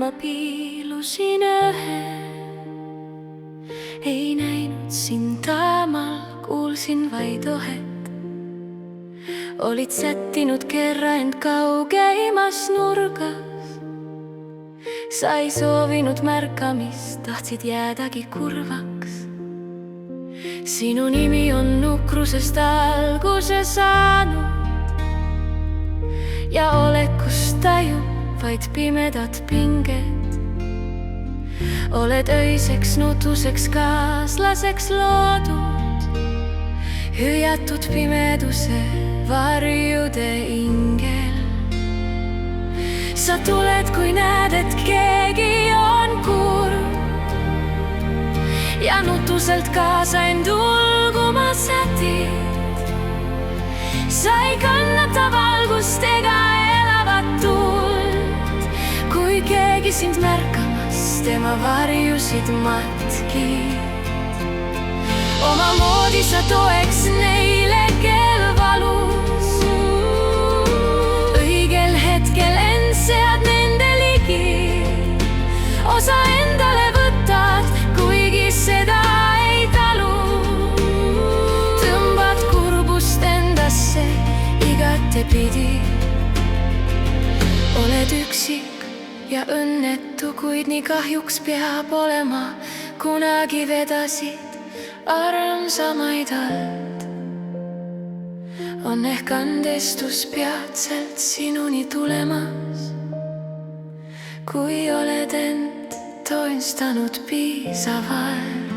ma piilusin ühe. Ei näinud sind taamal, kuulsin vaid ohet. Olid sättinud kerra end kaugeimas nurgas. Sa ei soovinud märkamist, tahtsid jäädagi kurvaks. Sinu nimi on nukrusest alguse saanud ja olekust tajub vaid pimedad pinged. Oled öiseks nutuseks kaaslaseks loodud, hüüatud pimeduse varjude ingel. Sa tuled, kui näed, et keegi on kurb ja nutuselt kaasa end ulguma sätid. Sa ei kannata valgust ega elavat tuld, kui keegi sind märkamas, tema varjusid matkid. Omamoodi sa toeks neile, kel valus. Õigel hetkel end sead nende ligi. Osa endale võtad, kuigi seda ei talu. Tõmbad kurbust endasse igatepidi. Oled üksik ja õnnetu, kuid nii kahjuks peab olema. Kunagi vedasid armsamaid alt. On ehk andestus peatselt sinuni tulemas, kui oled end toinstanud piisavalt.